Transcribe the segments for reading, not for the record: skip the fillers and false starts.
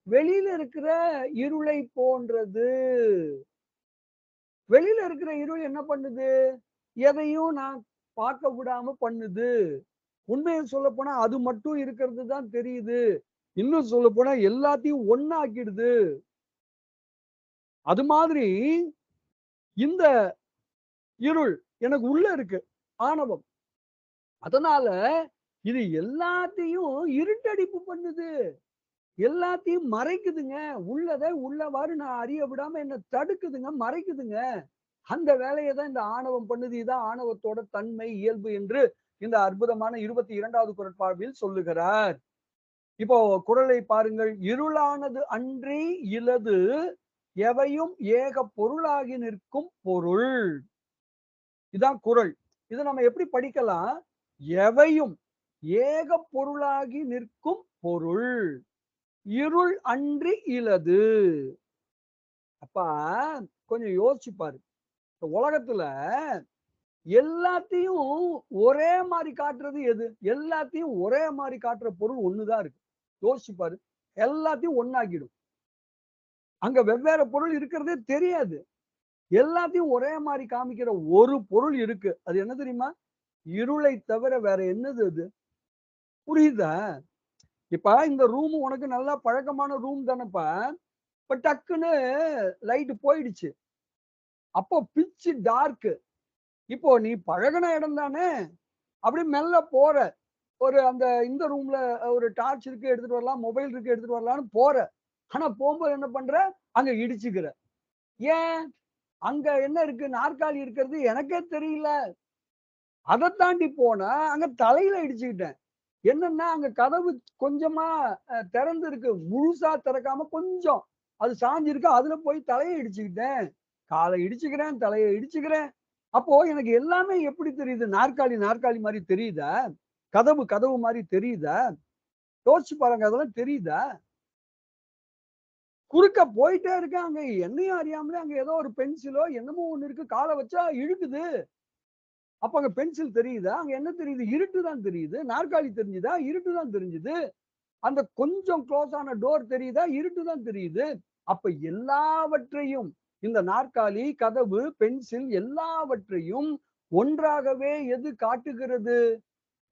வெளியில இருக்கிற இருளை போன்றது. வெளியில இருக்கிற இருள் என்ன பண்ணுது? எதையும் நான் பார்க்க விடாம பண்ணுது. உண்மைய சொல்லப்போனா அது மட்டும் இருக்கிறது தான் தெரியுது. இன்னும் சொல்லப்போனா எல்லாத்தையும் ஒண்ணாக்கிடுது. அது மாதிரி இந்த இருள் எனக்கு உள்ள இருக்கு. ஆணவம். அதனால இது எல்லாத்தையும் இருட்டடிப்பு பண்ணுது. எல்லாத்தையும் மறைக்குதுங்க. உள்ளத உள்ளவாறு நான் அறிய விடாம என்ன தடுக்குதுங்க, மறைக்குதுங்க. அந்த வேலைய தான் இந்த ஆணவம் பண்ணுது. இதான் ஆணவத்தோட தன்மை, இயல்பு என்று இந்த அற்புதமான 22வது குறட்பாவில் சொல்லுகிறார். இப்போ குறளை பாருங்கள். "இருளானது அன்றி இலது எவையும் ஏக பொருளாகி நிற்கும் பொருள்." இதான் குறள். இத நம்ம எப்படி படிக்கலாம்? எவையும் ஏக பொருளாகி நிற்கும் பொருள். இருள் அன்றி இலது. அப்பா கொஞ்சம் யோசிச்சு பாரு. இந்த உலகத்துல எல்லாத்தையும் ஒரே மாரி காட்டுறது எது? எல்லாத்தையும் ஒரே மாரி காட்டுற பொருள் ஒண்ணுதான் இருக்கு. யோசிச்சு பாரு. எல்லாத்தையும் ஒண்ணாக்கிடும். அங்க வெவ்வேறு பொருள் இருக்கிறதே தெரியாது. எல்லாத்தையும் ஒரே மாரி காமிக்கிற ஒரு பொருள் இருக்கு. அது என்ன தெரியுமா? இருளை தவிர வேற என்னது அது? புரியுதா? இப்ப இந்த ரூம் உனக்கு நல்லா பழக்கமான ரூம் தானப்பா. இப்ப டக்குன்னு லைட் போயிடுச்சு. அப்போ பிட்ச் டார்க். இப்போ நீ பழகுன இடம் தானே! அப்படியே மெல்ல போற. ஒரு இந்த ரூம்ல ஒரு டார்ச் இருக்கு எடுத்துட்டு வரலாம், மொபைல் இருக்கு எடுத்துட்டு வரலாம்ன்னு போற. ஆனா போம்போது என்ன பண்ற? அங்க இடிச்சுக்கிற. ஏன்? அங்க என்ன இருக்கு? நாற்காலி இருக்கிறது எனக்கே தெரியல. அத தாண்டி போனா, அங்க தலையில இடிச்சுக்கிட்டேன். என்னன்னா, அங்க கதவு கொஞ்சமா திறந்து இருக்கு. முழுசா திறக்காம கொஞ்சம். அது சாய்ஞ்சிருக்கு. அதுல போய் தலைய இடிச்சுக்கிட்டேன். கால இடிச்சுக்கிறேன், தலைய இடிச்சுக்கிறேன். அப்போ எனக்கு எல்லாமே எப்படி தெரியுது? நாற்காலி, நாற்காலி மாரி தெரியுதா? கதவு, கதவு மாரி தெரியுதா? யோசிச்சு பாருங்க. அதெல்லாம் தெரியுதா? குறுக்க போயிட்டே இருக்கேன். அங்க என்னையும் அறியாமலே அங்க ஏதோ ஒரு பென்சிலோ என்னமோ ஒண்ணு இருக்கு. கால வச்சா இழுக்குது. அப்ப அங்க பென்சில் தெரியுதா? அங்க என்ன தெரியுது? இருட்டு தான் தெரியுது. நாற்காலி தெரிஞ்சுதா? இருட்டு தான் தெரிஞ்சுது. அந்த கொஞ்சம் குளோஸ் ஆன டோர் தெரியுதா? இருட்டு தான் தெரியுது. அப்ப எல்லாவற்றையும் இந்த நாற்காலி, கதவு, பென்சில் எல்லாவற்றையும் ஒன்றாகவே எது காட்டுகிறது?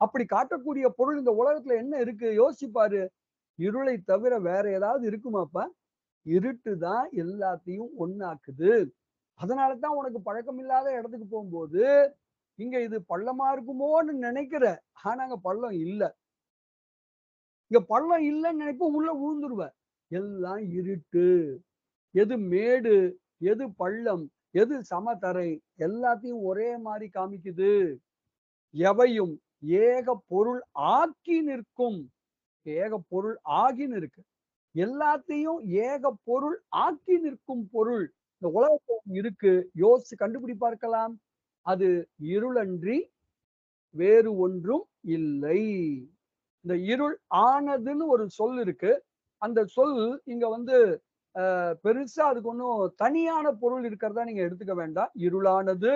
அப்படி காட்டக்கூடிய பொருள் இந்த உலகத்துல என்ன இருக்கு? யோசிச்சு பாரு. இருளை தவிர வேற ஏதாவது இருக்குமாப்பா? இருட்டு தான் எல்லாத்தையும் ஒண்ணாக்குது. அதனால தான் உனக்கு பழக்கமில்லாத இடத்துக்கு போம்போது, இங்க இது பள்ளமா இருக்குமோன்னு நினைக்கிற. ஆனா அங்க பள்ளம் இல்ல. இங்க பள்ளம் இல்லன்னு நினைப்ப உள்ள விழுந்துருவ. எல்லாம் இருட்டு. எது மேடு, எது பள்ளம், எது சமதரை எல்லாத்தையும் ஒரே மாரி காமிக்குது. எவையும் ஏக பொருள் ஆக்கி நிற்கும். ஏக பொருள் ஆகின்னு இருக்கு. எல்லாத்தையும் ஏக பொருள் ஆக்கி நிற்கும் பொருள். இந்த உலகத்துல இருக்கு. யோசிச்சு கண்டுபிடி பார்க்கலாம். அது இருளன்றி வேறு ஒன்றும் இல்லை. இந்த இருள் ஆனதுன்னு ஒரு சொல் இருக்கு. அந்த சொல் இங்க பெருசா அதுக்கு ஒண்ணும் தனியான பொருள் இருக்கிறதா நீங்க எடுத்துக்க வேண்டாம். இருளானது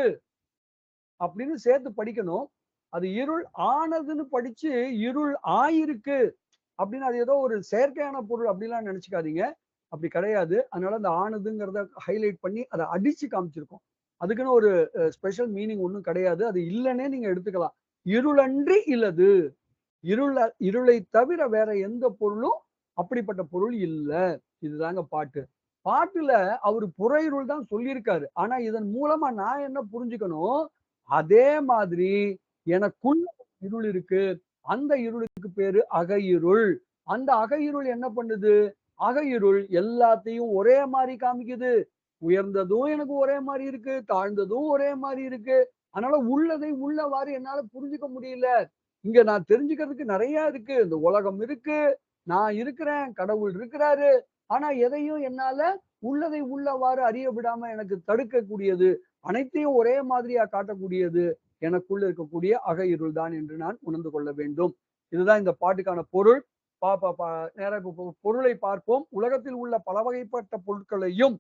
அப்படின்னு சேர்த்து படிக்கணும். அது இருள் ஆனதுன்னு படிச்சு, இருள் ஆயிருக்கு அப்படின்னு அது ஏதோ ஒரு செயற்கையான பொருள் அப்படிலாம் நினைச்சுக்காதீங்க. அப்படி கிடையாது. அதனால அந்த ஆனதுங்கிறத ஹைலைட் பண்ணி அத அடிச்சு காமிச்சிருக்கோம். அதுக்குன்னு ஒரு ஸ்பெஷல் மீனிங் ஒண்ணும் கிடையாது. அது இல்லன்னே நீங்க எடுத்துக்கலாம். இருளன்றி இல்லது. இருளை தவிர வேற எந்த பொருளும் அப்படிப்பட்ட பொருள் இல்ல. இதுதாங்க பாட்டு. பாட்டுல அவரு புற இருள் தான் சொல்லியிருக்காரு. ஆனா இதன் மூலமா நான் என்ன புரிஞ்சுக்கணும், அதே மாதிரி எனக்குள்ள இருள் இருக்கு. அந்த இருளுக்கு பேரு அகையிருள். அந்த அகையிருள் என்ன பண்ணுது? அகையிருள் எல்லாத்தையும் ஒரே மாரி காமிக்குது. உயர்ந்ததும் எனக்கு ஒரே மாரி இருக்கு. தாழ்ந்ததும் ஒரே மாரி இருக்கு. அதனால உள்ளதை உள்ளவாறு என்னால புரிஞ்சுக்க முடியல. இங்க நான் தெரிஞ்சுக்கிறதுக்கு நெறைய இருக்கு. இந்த உலகம் இருக்கு. நான் இருக்கிறேன். கடவுள் இருக்கிறாரு. ஆனா எதையும் என்னால உள்ளதை உள்ளவாறு அறிய விடாம எனக்கு தடுக்கக்கூடியது, அனைத்தையும் ஒரே மாதிரியா காட்டக்கூடியது, எனக்குள்ள இருக்கக்கூடிய அக இருள் தான் என்று நான் உணர்ந்து கொள்ள வேண்டும். இதுதான் இந்த பாட்டுக்கான பொருள். பா பா பா நேரா இப்ப பொருளை பார்ப்போம். உலகத்தில் உள்ள பல வகைப்பட்ட பொருட்களையும்,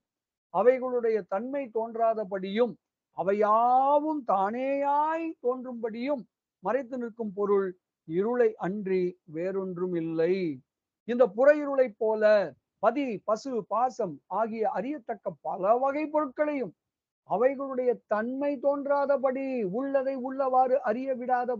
அவைகளுடைய தன்மை தோன்றாதபடியும், அவையாவும் தானேயாய் தோன்றும்படியும் மறைத்து நிற்கும் பொருள் இருளை அன்றி வேறொன்றும் இல்லை. இந்த புறையிருளைப் போல பதி, பசு, பாசம் ஆகிய அறியத்தக்க பல வகை பொருட்களையும் அவைகளுடைய தன்மை தோன்றாதபடி உள்ளதை உள்ளவாறு அறிய விடாத